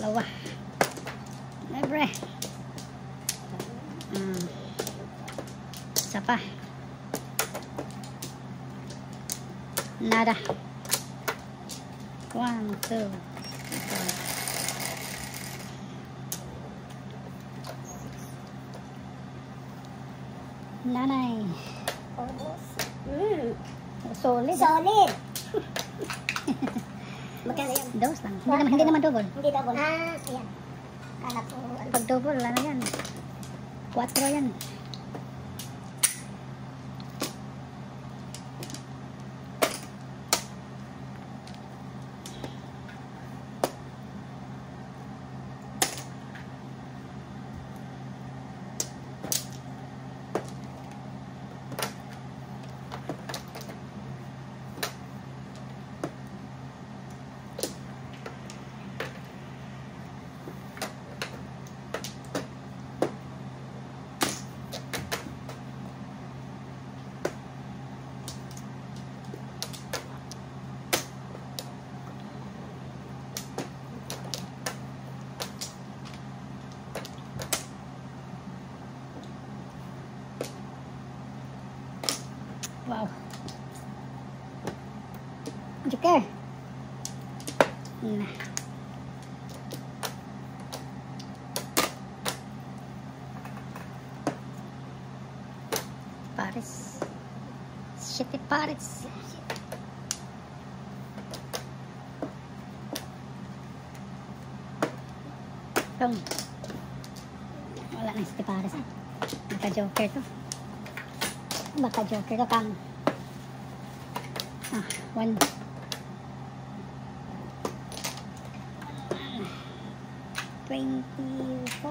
Dalawa. Libre. Isa pa. Nada. 1, 2, 3. Nanay. Solid. Solid. Magkano yan? Dos lang. Hindi naman double. Hindi double. Ayan. Kala ko. Pag double, ano yan? 4 yan. Wow. Joker. Nah. Paris. Shitty Paris. Kung wala na Shitty Paris. Naka-joker to. Baka joker ka kang 1 24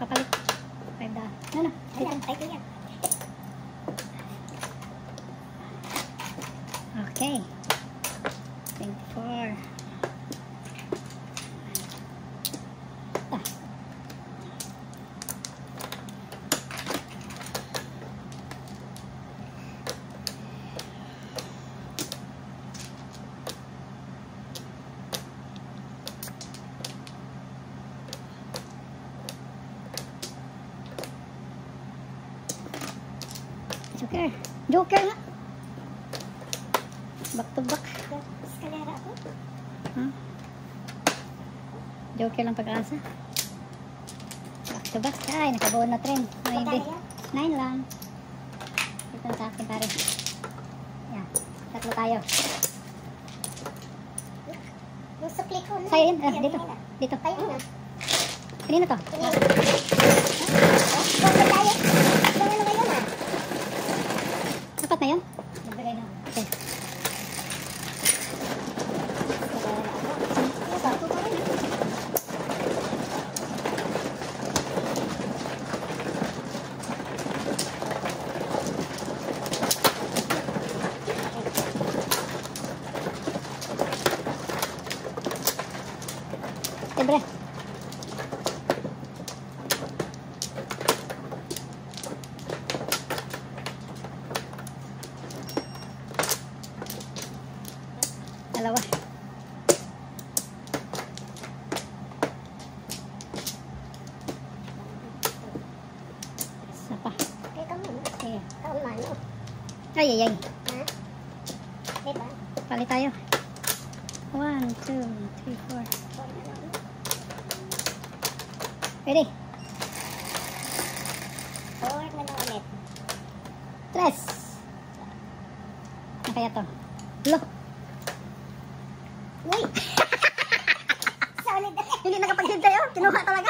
kapalit 5 dah. Ano? Dito. Okay. 24. Joker. Joker nga. Back to back. Eskalera ako. Joker lang pag-asa. Back to back. Ay, nakabuo na trend. Maybe. 9 lang. Ito sa akin pare. Yan. Tatlo tayo. Yung sukli ko na. Sa'yo yun. Dito. Dito. Tayo na. Kanino to? Kanino. Bakit tayo? Kung ano ngayon Dapat na yun? Nagbigay na. Okay. Libre. Dalawa. Isa pa. Teka muna. Sige. Kaumano. Ay, ay, ay. Ha? Diba? Palit tayo. 1, 2, 3, 4. Ready? Forward na lang ulit. 3. Ano kaya to? Lo. Uy! Solid. Hindi nakapag-hintay oh. Kinuha talaga.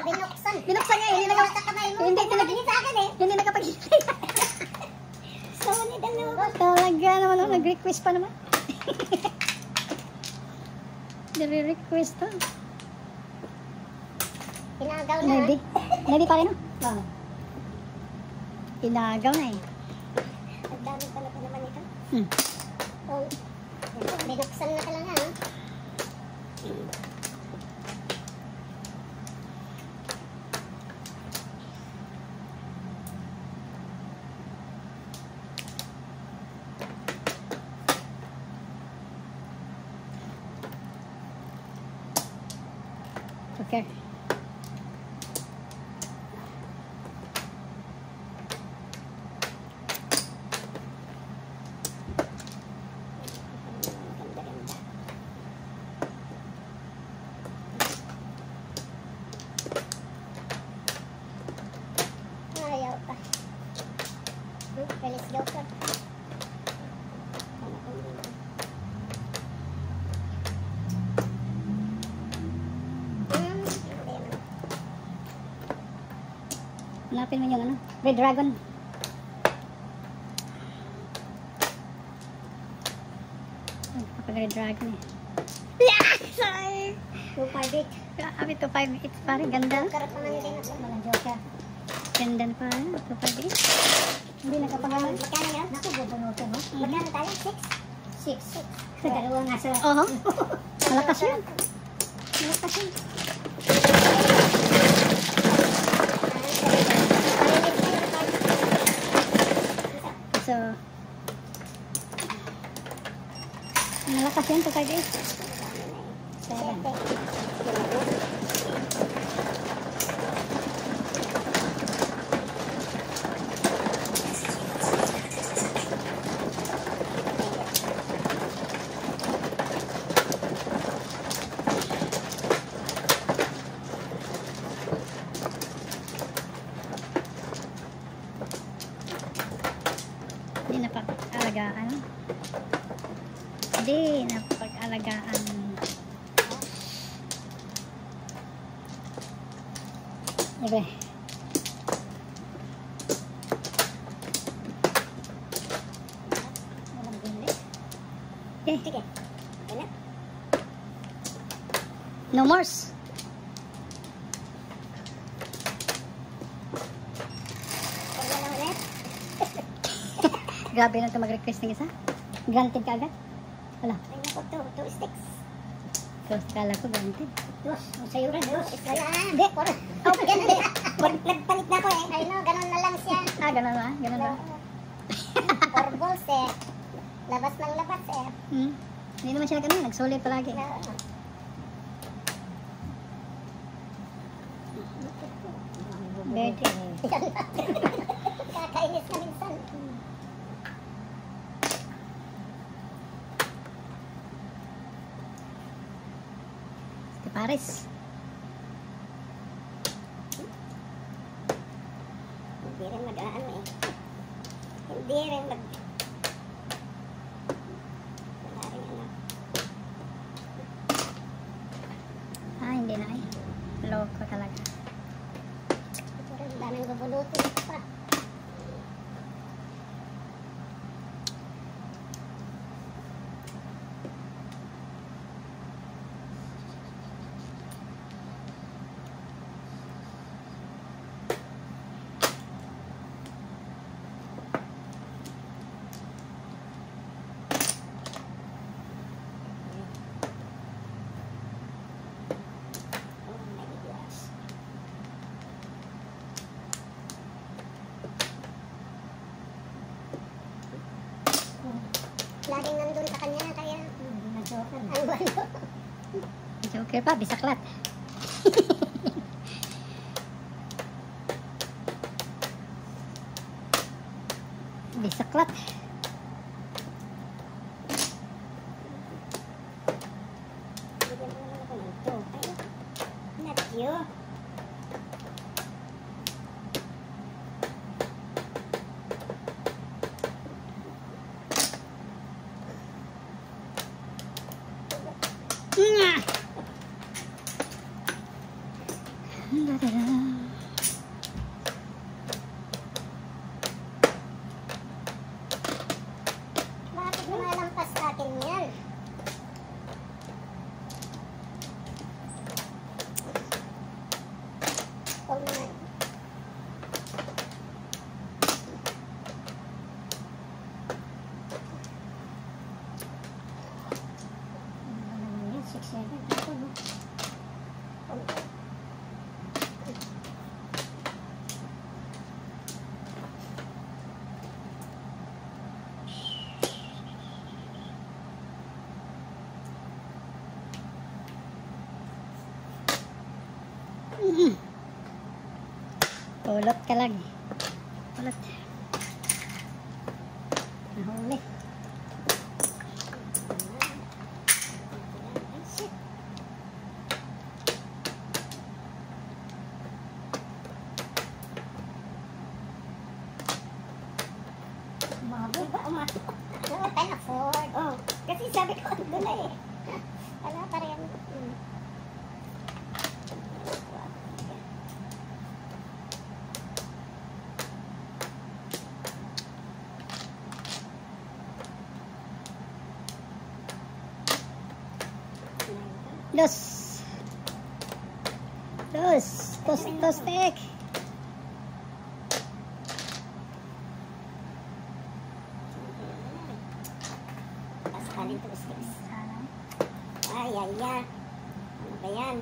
Binuksan. Binuksan niya. Hindi Kamay mo. Hindi Sa akin eh. Hindi nakapag-hintay. Solid ang lumabas. Talaga naman oh. Nag-request pa naman. Nire-request to. Pinagaw na. Ready? Ready pa rin oh. Oo. Inagaw na eh. Ang dami pala pa naman ito. Oh. Binuksan na talaga ha. Joker. Ganda-ganda. Ayaw pa. Release Joker. Hanapin mo yung ano, Red Dragon. Kapag Red Dragon eh. Sorry. 258. Grabe, 258 pa rin. Ganda. Joker pa man din ako. Walang Joker. Ganda pa rin. 258. Hindi nakapangalan. Magkano yun? Naku, bubunutin mo. Magkano tayo? 6? 6. Dalawa nga sa... Oo. Malakas yun. Malakas yun. So, malakas yun, 258. 7. Hindi napag-alagaan. Hindi napag-alagaan. Diba? Okay. Sige. Wala. No mores. Wala na ulit. Grabe lang ito mag-request ng isa. Granted ka agad. Wala. Ay, naku, 2 sticks. Tapos kala ko granted. Dos. Sa'yo rin, dos. Wala. Hindi. Oh, ganun din. Nagpalit na ko eh. Ay no, ganun na lang siya. Ah, ganun ba? Ganun ba? 4 balls eh. Labas ng labas eh. Hmm. Hindi naman siya ganun. Nagsulit palagi. Bete. Kakainis na minsan. Si Paris. Hindi rin mag-ano eh. Hindi rin mag... Wala rin ano. Ah, hindi na eh. Loko talaga. Ito rin, daming bubulutin pa. Oh my gosh. Laging nandun sa kanya, kaya Na-joker. ang gulo. Joker pa, bisaklat. Bisaklat. Bigyan mo naman ako ng 2. Ay, not you. Pulot ka lang. Pulot. Nahuli. Mabog ba? No, can afford. Oh, kasi sabi ko, doon na eh. Wala pa rin. Dos. Tostek. Tapos kanin to sticks. Ay. Ano ba yan?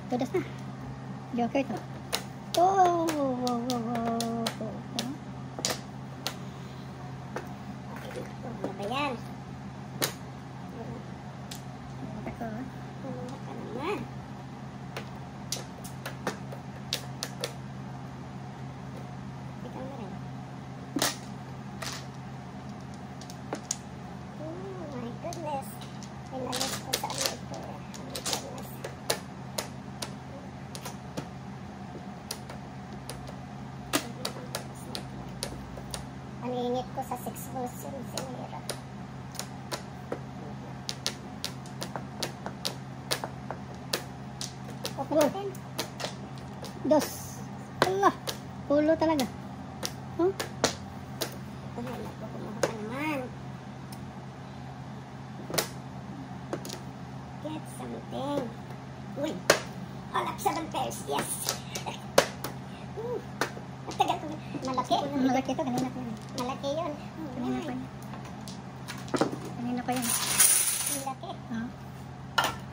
Tudas na. Joker to. Ano ba yan? Ano ka naman? Ikaw na rin. Oh my goodness. Inalis ko sa ano ito. Oh my goodness. Ang init ko sa 6 rows yung sinira. Kukulitin. Dos. Allah. Pulo talaga. Huh? Ay, naku, kumuha ka naman. Get something. Uy! All up 7 pairs. Yes! Matagal ko. Malaki. Malaki to. Kanina pa yan. Malaki yun. Kanina pa yan. Kanina pa yan. Ang laki. Ha?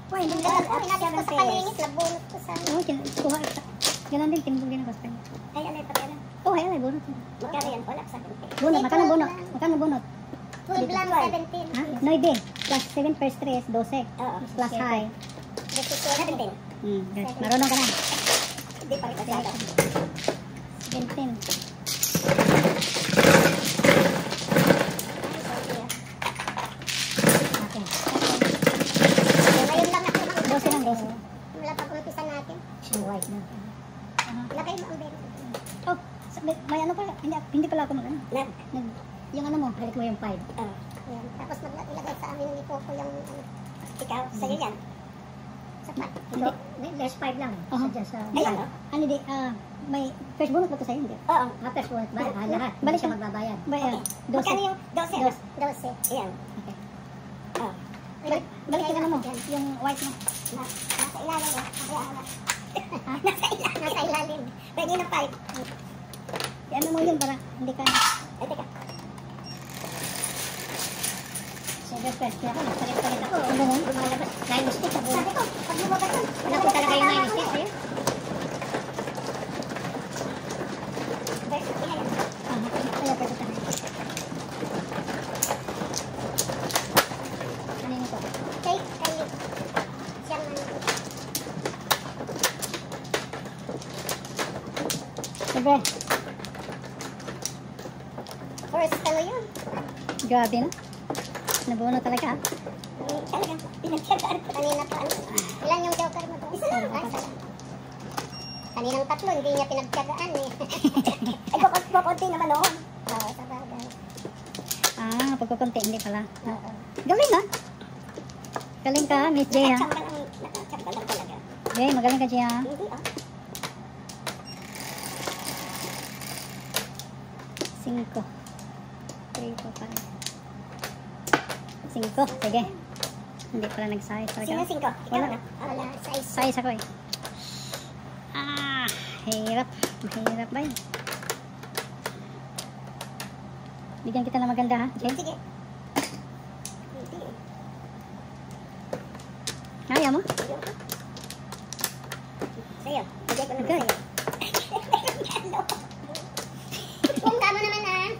Uy, hindi Ang laki. Ang laki ko sa palingit. Nabunot ko sa... Oo, kuha. Ganun din. Timbog din ako sa kanya. Ay, alay, pati alay. Oh, ay, ay, bunot. Magkano yan? All up 7 pairs. Bunot. Magkano bunot? Magkano bunot? 12 lang, 17. Ha? 9. Plus 7 per 3 is 12. Oo. Plus high. 17. Good. Marunong ka na. Hindi pa rin masyado. 17. Okay. Ngayon lang ako 12 lang, 12. Mula pag-umpisa natin. White na. Lagay mo ang bento. Oh, may ano pa, hindi pala ako mag-ano. Yung ano mo, balik mo yung 5. Yan. Tapos ilagay sa amin ni Coco yung ikaw, sa'yo yan. Sapat. Hindi, there's 5 lang. Sa Ayan, oh. Ano di, may first bonus ba ito sa'yo? Hindi. Oo. First bonus, lahat. Balik siya magbabayad. Okay. Magkano yung 12? 12. Ayan. Okay. Oh. Balik yung ano mo, yung white mo. Nasa ilalim eh. Nasa ilalim. Pwede ng 5. Ano mo yun para hindi ka... Ay, teka. Sugar first, kaya ako nagpalit-palit ako. Ano mo? Lumalabas. 9 stick ako. Sabi ko, pag lumabas yun. Wala ko talaga yung 9 stick sa'yo. Verse, ilan yan? Kaya pwede ka na. Ano yun ito? Kay siyang Siyempre, first, ano yun? grabe na. Nabuno talaga ah. Talagang pinagtyagaan ko kanina pa. Ilan yung joker mo doon? Isa lang. Ay, isa lang. Kaninang 3, hindi niya pinagtyagaan eh. Ay, kukunti naman noon. Oo, sa bagay. Pagkukunti, hindi pala. Oo. Galing ah. Galing ka, Miss J ha. Nakachamba lang talaga. Jay, magaling ka Jay ha. Hindi ah. 5. 3, 4, 5. 5. Sige. Hindi pala nag-size. Sino 5? Ikaw Wala. na. Wala. Size. Size ako eh. Hirap. Mahirap ba yun? Bigyan kita na maganda ha? Okay? Sige. Sige. Kaya mo? Sa'yo. Bigyan ko naman Okay. sa'yo. Kung tama naman ha.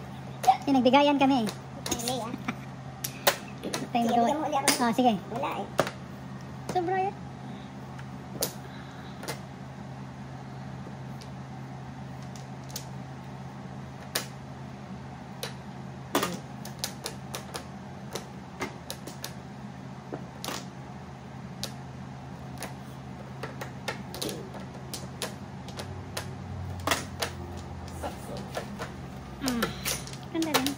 Pinagbigayan kami eh. Ay, Lea. Tayo Sige, magawa. bigyan mo ulit ako. Sige. Wala eh. Sobra yan. Ganda rin.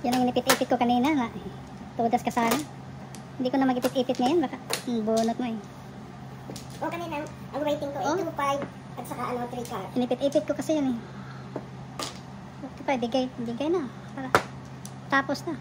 Yan ang inipit-ipit ko kanina. Tudas ka sana. Hindi ko na magipit-ipit ngayon. Baka bunot mo eh. O kanina, ang rating ko ay 2.5 at saka 3 car. Inipit-ipit ko kasi yan eh. Ito pa, digay na. Para tapos na.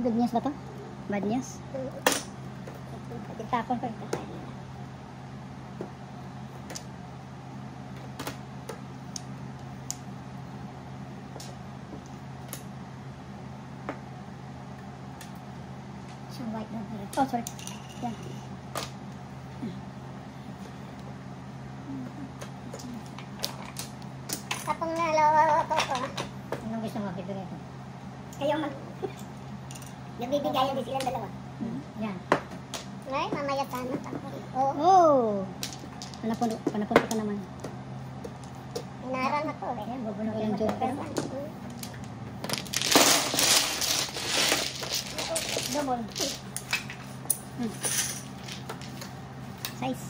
Good news ba to? Bad news? Tapon ko ito. So white na. Oh, sorry. Yan. Tapong naloko ko. Anong gusto mo? Bibigay ko. Kayo mag... Nagbibigayan din silang dalawa. Yan. Ay, mamaya sana. Oo. Oh! Panapunto ka naman. Inaral na to eh. Ayan, bubuno yung joker. Double. Size.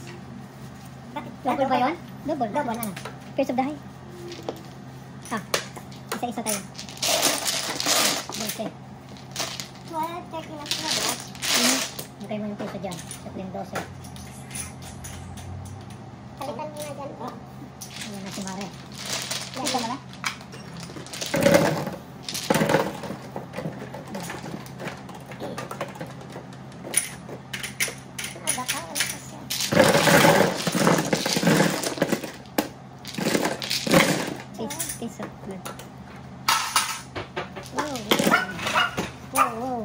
Bakit? Double ba yun? Double. Double, ano? First of the high. Isa-isa tayo. Okay. Well, check na sila ba? Hintay mo yung pisa dyan. Sa plain 12. Kalitan mo na dyan. Oh. Ayan na si Mare. Yan. Ito mo na? Baka wala kasi. Pisa. Good. Wow. Wow.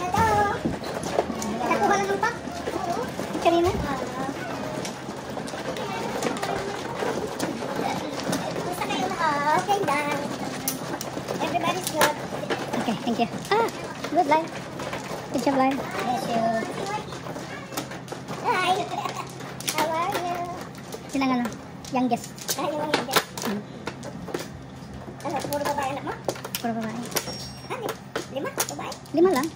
Hello. Nakuha lang ang pack? Kanina? Basta kayo na. Okay lang. Everybody's good. Okay, thank you. Good line. Good job, line. Bless you. Hi. How are you? Sila nga lang. Youngest. Tayo ang hindi. Ano, puro babae anak mo? Puro babae. Ano? 5? Babae? 5 lang.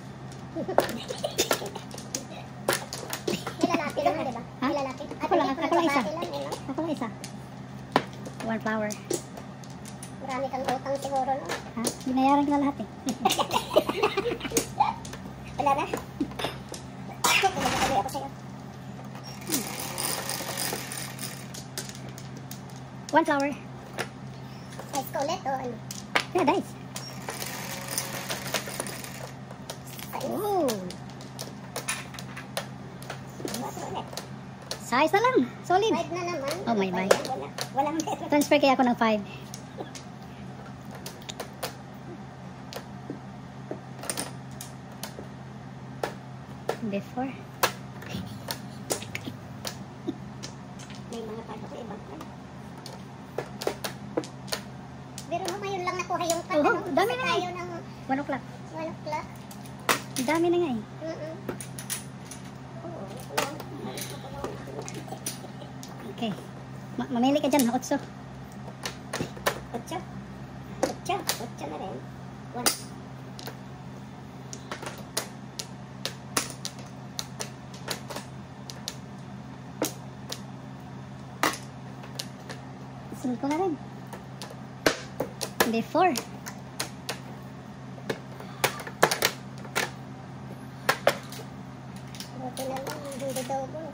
Nilalaki lang, di ba? Ha? Nilalaki. Ako lang isa. Babae lang, eh, no? Ako lang isa. One flower. Marami kang utang siguro, no? Ha? Binayaran ko na lahat eh. Wala na? Pinagkakabay ako sa'yo. One flower. Size ko ulit, o ano? Yeah, nice. Size. Oh. Baso ulit. Size na lang. Solid. 5 na naman. Oh, may Five bike. na, wala. Walang meron. Transfer kaya ako ng 5. Before. May mga pato ko ibang pa. Pero mo ngayon lang nakuha yung pato. Oo, dami na tayo ng 1 o'clock. 1 o'clock. Ang dami na nga eh. Okay. Mamili ka dyan. 8. 8? 8. 8 na rin. 1. Cinco na rin. Hindi, 4. Buti na lang, hindi double.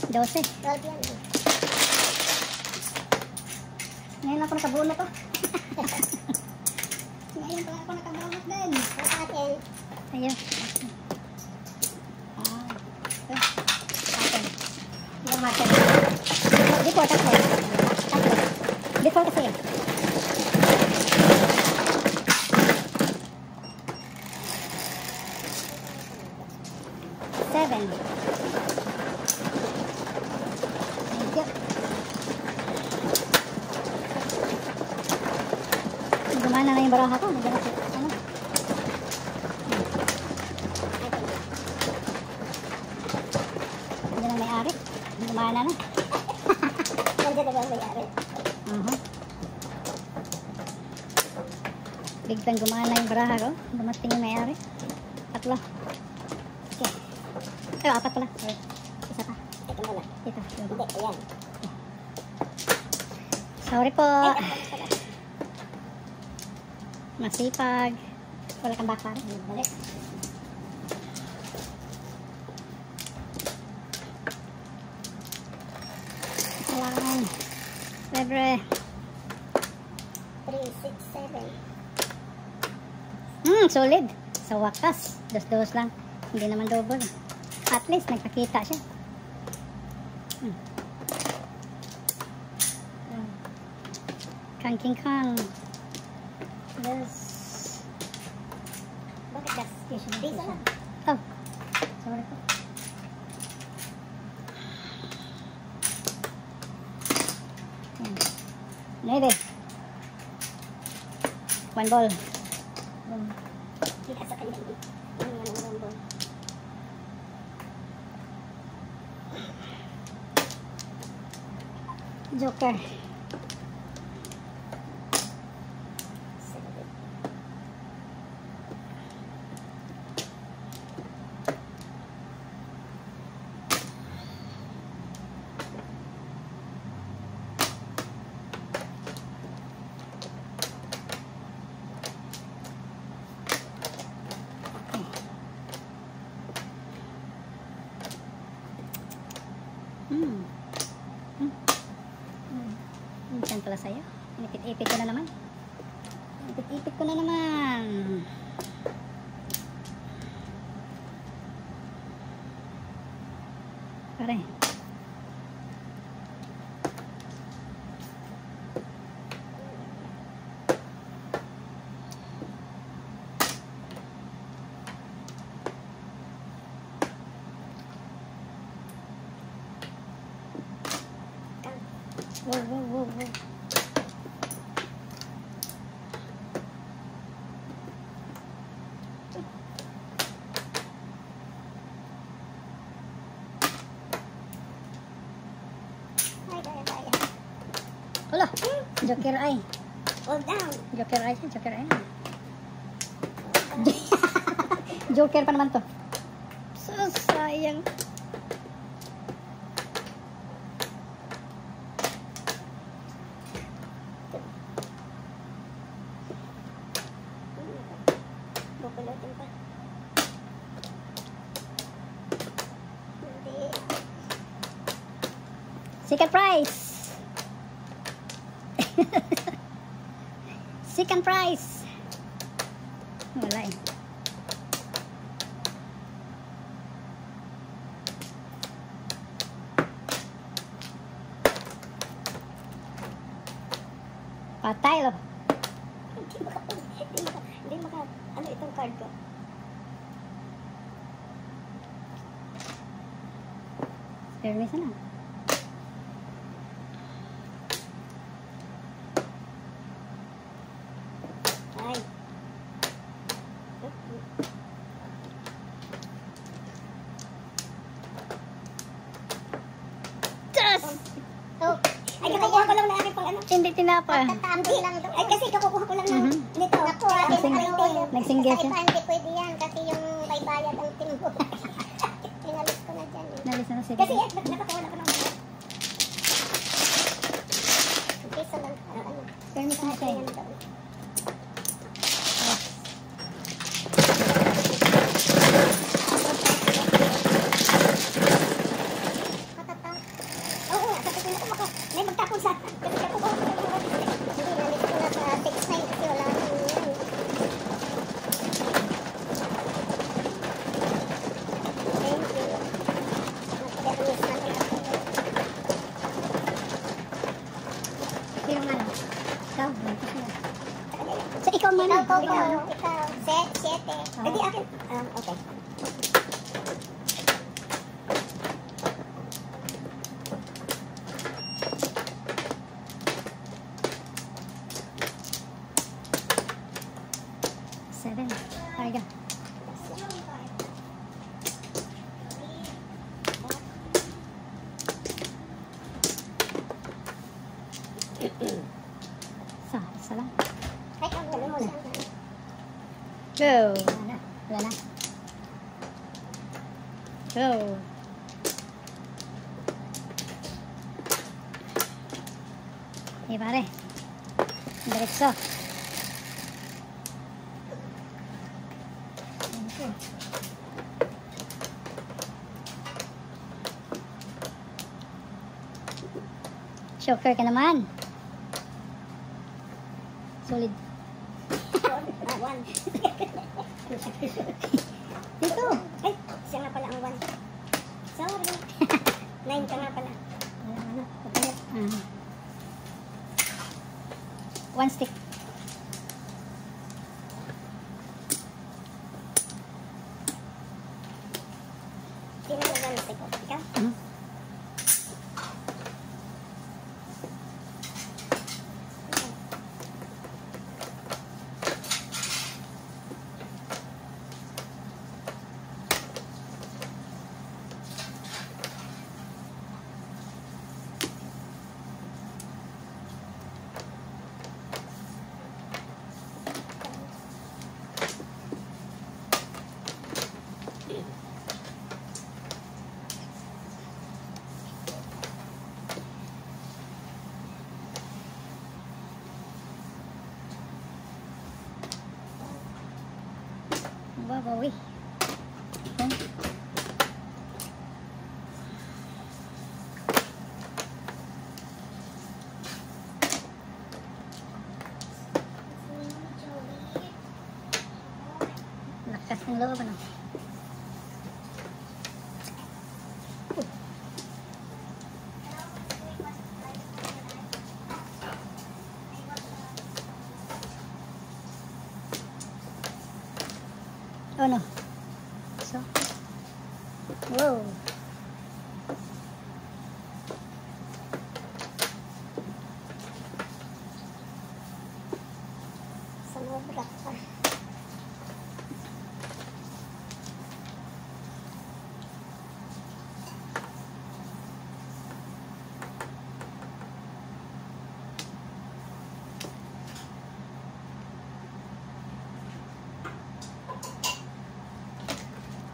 12. 12 yan. Ngayon ako nakabunot to. Ngayon pa ako nakabunot din. Ang atin, Ayun. Ah. Ito. Atin. Ilang marker? Before, tatlo. Tatlo. Before kasi. Seven. Thank you. Gumana na yung baraha ko. Nandiyan na si, ano? Nandiyan ang may-ari. Gumana na. nandiyan na ba ang may-ari? Biglang gumana yung baraha ko. Dumating yung may-ari. Tatlo. Okay. Ay, 4 pala. Ay, isa pa. Ito muna. Ito. Hindi, ayan. Sorry po. Ay, ito pala. Masipag. Wala kang bakar. Balik. Kailangan. Libre. 3, 6, 7. Solid. Sa wakas. Dos-dos lang. Hindi naman double. At least, nagpakita siya. Kang King Kong. Yes. Bakit gas? Di isa lang. Oh. Sorry po. Nede. One ball. Hindi ka sa kanya. Ano yan ang rumbo? Joker. 7. Minsan pala sa'yo. Inipit-ipit ko na naman. Inipit-ipit ko na naman. Pare. Wow, wow, wow, wow. Ay, kaya. Wala. Joker ay. Hold down. Joker ay siya. Joker ay. Joker pa naman to. So, sayang. Bukulotin pa. Hindi. Second prize. Second prize. Wala eh. Patay lo. Hindi maka, ano itong card ko? Permisa na. Ay. Yes! Oh. Ay, kakukuha ko lang na aking pang ano. Hindi tinapa. Tatambay lang ito. Ay, kasi kakukuha Nagsinggil Sa siya. iba hindi pwede yan kasi yung may bayad ang timbo. Pinalis ko na dyan eh. Nalis na sige. Kasi nakakawala ko ng piso lang. Ano? Permit na siya. Yan daw. Matata. Oo nga, sabi ko na ako. May magtapon sa... Kasi ako ko. Hindi, nalis ko na sa 6-9 kasi wala nang yan. Thank you. Nagpagalis na rin ako. Yung ano? Ikaw, bangkos na. So, ikaw man. Ikaw. Set, 7. Hindi akin. Okay. Seven. Karga. Isa lang. Ay, ang galing mo na. Go. Wala na. Wala na. Go. Okay, pare. Diretso. Joker ka naman. Solid. One. Dito. Ay, siya nga pala ang one. Sorry. 9 ka nga pala. Ano? Kapalit. One stick. Sino ang one stick? Ikaw? Babawi. Lakas ng loob, ano? Oh no. So. Whoa. Sumobra pa.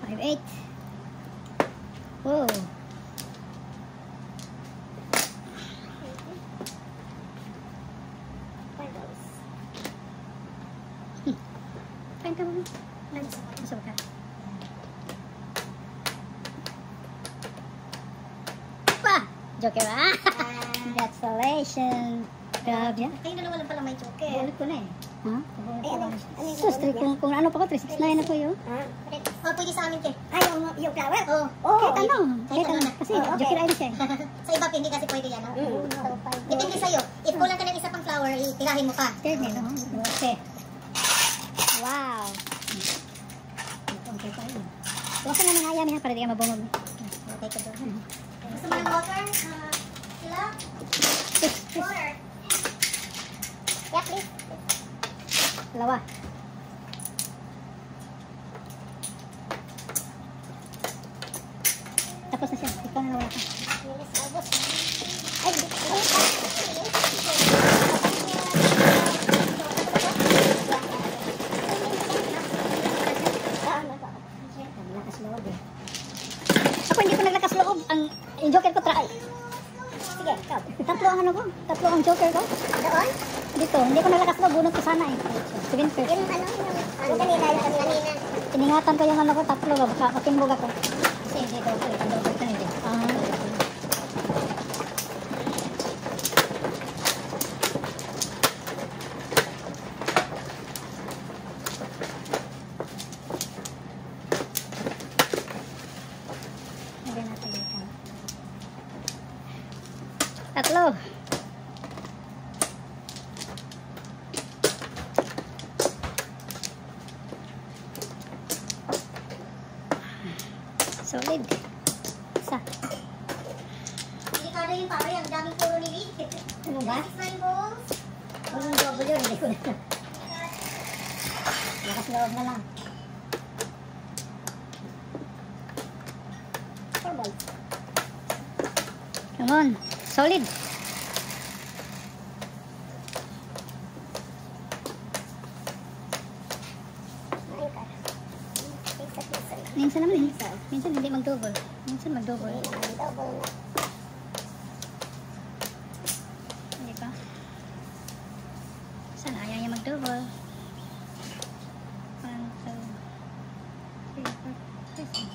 Five, 8. Whoa. Kain ka mo. Masok ka. Pa! Joker ah! Congratulations! Grabe yan. Kayo dalawa lang pala may choker. Bulit ko na eh. Ha? Ay, ano yung Sus, nabunod niya? kung ano pa ko, 369 na ko yun. Oh, pwede sa amin, Ke. Ay, yung flower? Oo. Kahit ano. Kahit ano. Kasi okay. Joker ID siya eh. Sa iba, hindi kasi pwede yan. Depende sa'yo. If kulang ka ng isa pang flower, itirahin mo pa. Third name, no? Okay. Wow! Okay pa yun. Huwag ka na nangayami ha, para di ka mabungog. Okay ka doon. Gusto mo ng water? Sila? Water. Yeah, please. Dalawa. Tapos na siya. Ikaw na nawala ka. Ay, nabunot ko sana eh. 7 first. Yung ano, yung kanina, yung kanina. Iningatan ko yung ano ko, 3 ba? Baka matimbog ako. Kasi hindi double, double ka nila. Ah. Lagyan natin dito. 3. Solid. Isa. Delikado yung pare, ang daming puro ni Lee. Ano ba? 6 balls. Kung double yun, hindi ko na. Lakas loob na lang. 4 balls. Come on. Solid. Ayun ka. Isa, isa. Minsan naman eh. Minsan hindi mag-double. Minsan mag-double. Double na. Hindi ba? Sana ayaw niya mag-double. 1, 2, 3, 4, 5.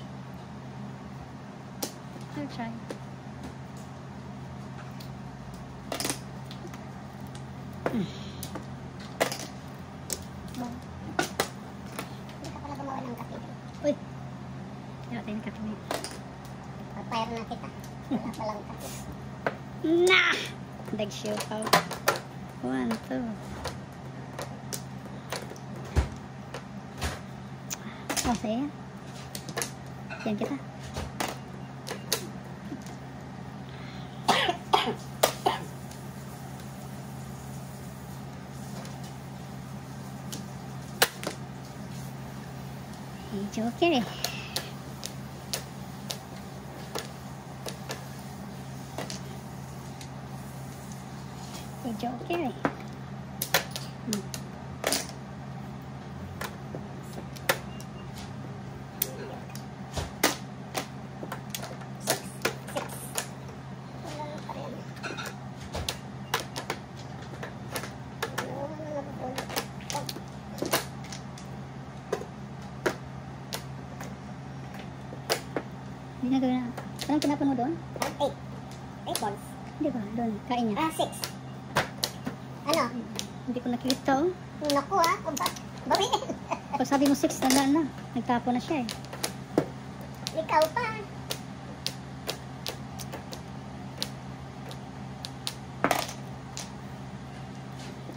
I'll try. Hindi ka pala gumawa ng kape. Uy! Hindi natin yung kape na yun. Papayar na kita. Wala palang kape. Nah! Dag show out. 1, 2. Oh, saya. Yan kita. Joker eh. Joker eh. Hindi na gawin na. Anong tinapon mo doon? 8. 8 balls. Hindi ba? Doon. Kain niya. 6. Ano? Hindi ko nakikita oh. Naku ah. Bawiin. Pag sabi mo 6, tandaan na. Nagtapo na siya eh. Ikaw pa.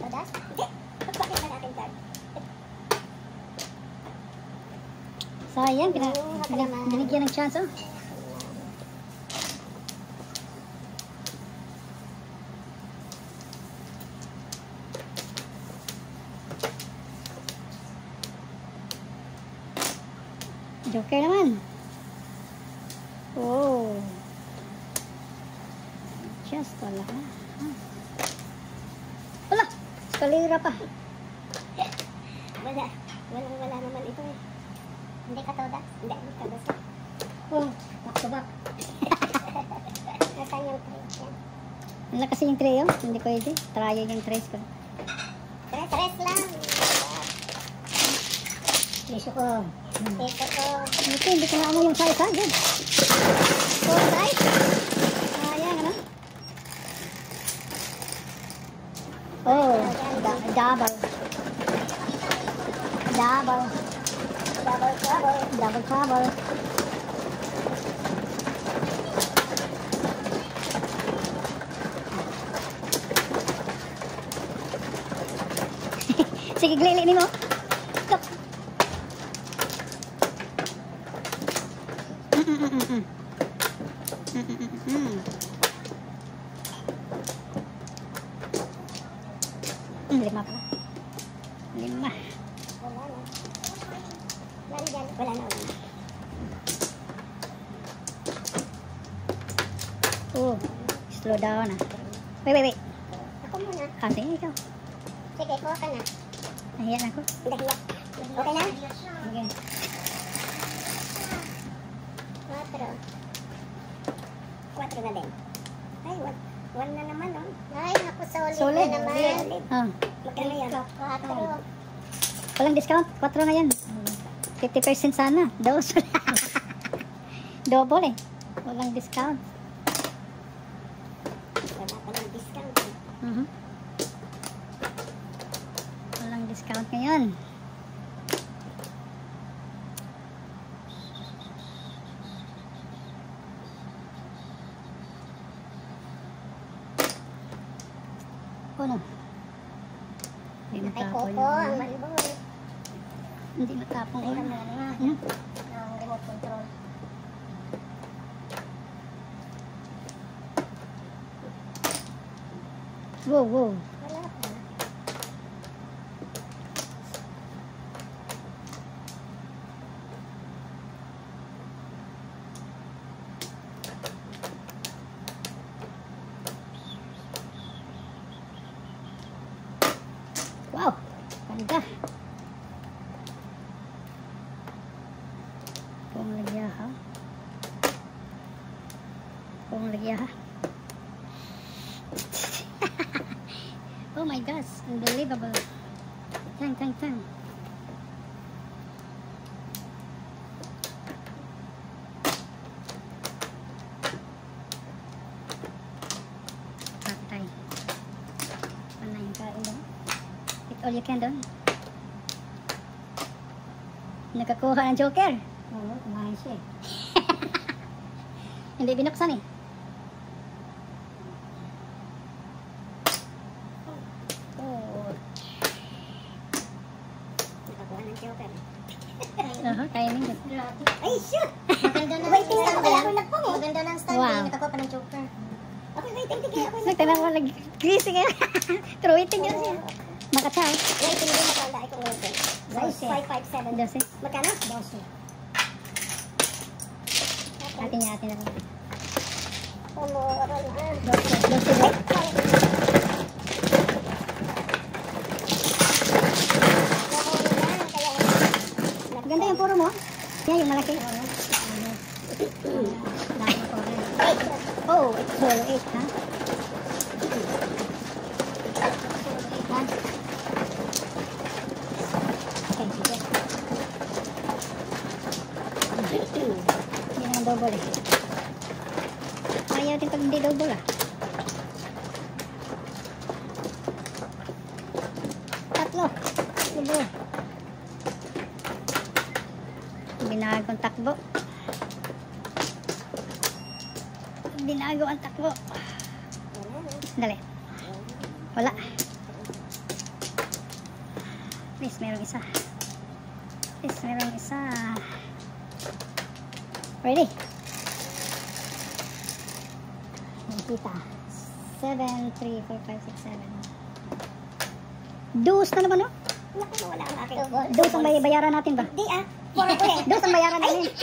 Todas? Hindi. Bakit na natin card? Sayang. Oo, Binigyan ng chance oh. Joker naman. Oh. Just wala ka. Wala. Eskalera pa. Wala naman ito eh. Hindi ka todas? Hindi ka todas. Oh. Back to back. Nasaan yung trace yan? Wala kasi yung tray oh. Hindi pwede. Trial yung trace ko. Tres lang. Piso ko. Ito ko. Ito, hindi ko na ano yung size ha. Good. So, right? Ayan, ano? Oh, double. Double. Double trouble. Double trouble. Sige, glili ni mo. Stop. Lima pala. 5. Wala na. Nandyan. Wala na. Oh, slow down ah. Wait. Ako muna. Kasi ikaw. Sige, kuha ka na. Nahiya na ako. Dahiya. Okay na? Sige. 4. 4 na din. Ay, 1 na naman, oh. Ay, naku, solid, Solid. na naman. Ah. Magkano yan? 4. Walang discount. 4 ngayon. 50% sana. Dos. Double eh. Walang discount. Wala pa ng discount. Mhm. Walang discount ngayon. Ano? Hindi Kay matapon Coco, ang yun. malibol. Hindi matapon Ay, yun. ano nga. Hmm? Ang remote control. Wow, wow. Wala pa. Wow. Ganda. Kung lagya ha. Kung lagya ha. Oh my gosh, unbelievable. Tang, tang, tang. Patay. Ano yung kain doon? Eat all you can doon. Nakakuha ng joker. Oo, kumain siya eh. Hindi binuksan eh. Oh. Nakakuha ng joker. Kaya ninyo. Ay, shoot! Maganda na waiting na kaya ako nagpong eh. Maganda ng stand Wow. Nakakuha pa ng joker. Okay, waiting. Tigil ako. Nagtanong ko nag-greasing eh. Truiting yun siya. Makachaw. Waiting din matanda ko waiting. 557. Dose. Magkano? 12. Atin niya, atin na. Pumuro na. Dose, dose, dose. Ganda yung puro mo. Yan yung malaki. Dami po rin. Oh, it's solo 8, ha? Okay, sige. Hindi naman double eh. Ayaw din pag hindi double ah. Tatlo. Tulo. Binagong takbo. Binago ang takbo. Dali. Wala. Please, merong isa. Please, merong isa. Ready? Nakita. 7, 3, 4, 5, 6, 7. Dos na naman, no? Naku, wala ang aking. Dos ang bayaran natin ba? Di ah. 4 ko eh. Dos ang bayaran natin. 4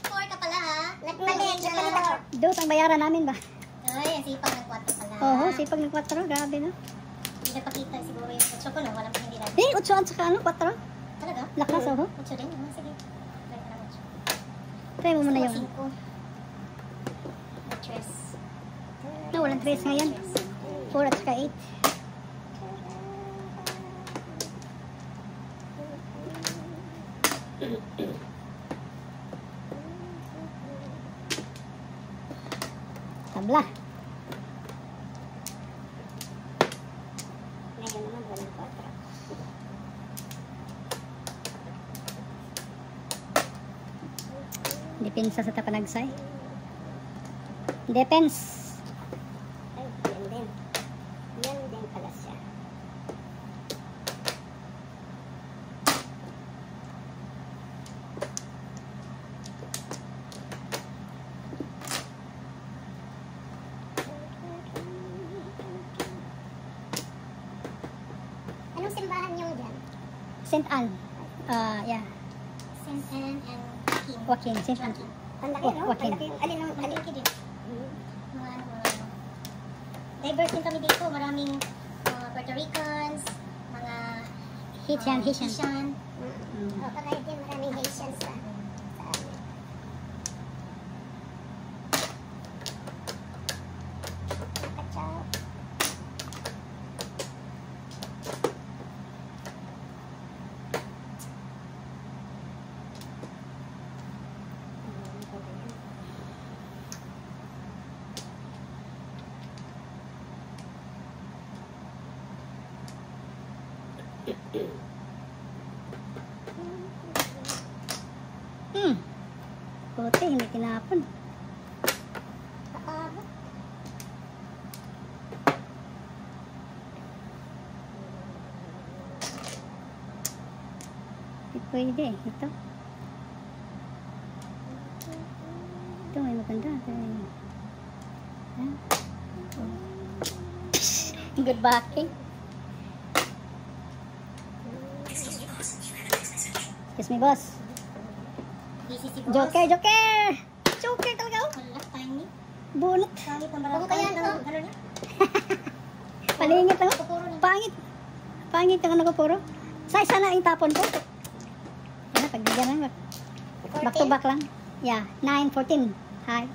ka pala ha. Nagpalit ako. Dos ang bayaran namin ba? Ay, ang sipag ng 4 pala. Oo, sipag ng 4. Grabe, no? Hindi napakita siguro yung 8 ko no. Walang hindi natin. Eh, 8 at saka ano, 4. Talaga? Lakas, oh. 8 din. Sige. Try ko na 8. Try mo muna yung... 5. Tres. No, walang 3 ngayon. 4 at saka 8. Tabla. Ngayon naman walang 4. Depensa sa tapanagsay. Depends. Ay, yan din. Yan din pala siya. Anong simbahan niyo dyan? St. Anne. Yeah. Saint Anne and Joaquin. St. Anne. Ang laki, no? Joaquin. Ang laki. Alin ang aliki din. Mga ano, mga ano. Diverse din kami dito. Maraming Puerto Ricans, mga Haitian. Haitian. Mm. Oh, kahit din maraming Haitians sa amin. Puti, hindi tinapon. Kaabot. Hindi pwede. Ito. Ito may maganda. Good backing. Excuse me, boss. Busy si boss. Joker, Joker! Joker talaga, oh. Wala, tiny. Bunot. Pangit ang barang. Kung kaya ito. Ano niya? Palingit lang. Pupuro niya. Pangit. Pangit ang nakapuro. Size sana yung tapon ko. Ano, pagbigyan lang. Back to back lang. Yeah, 9, 14. Hi.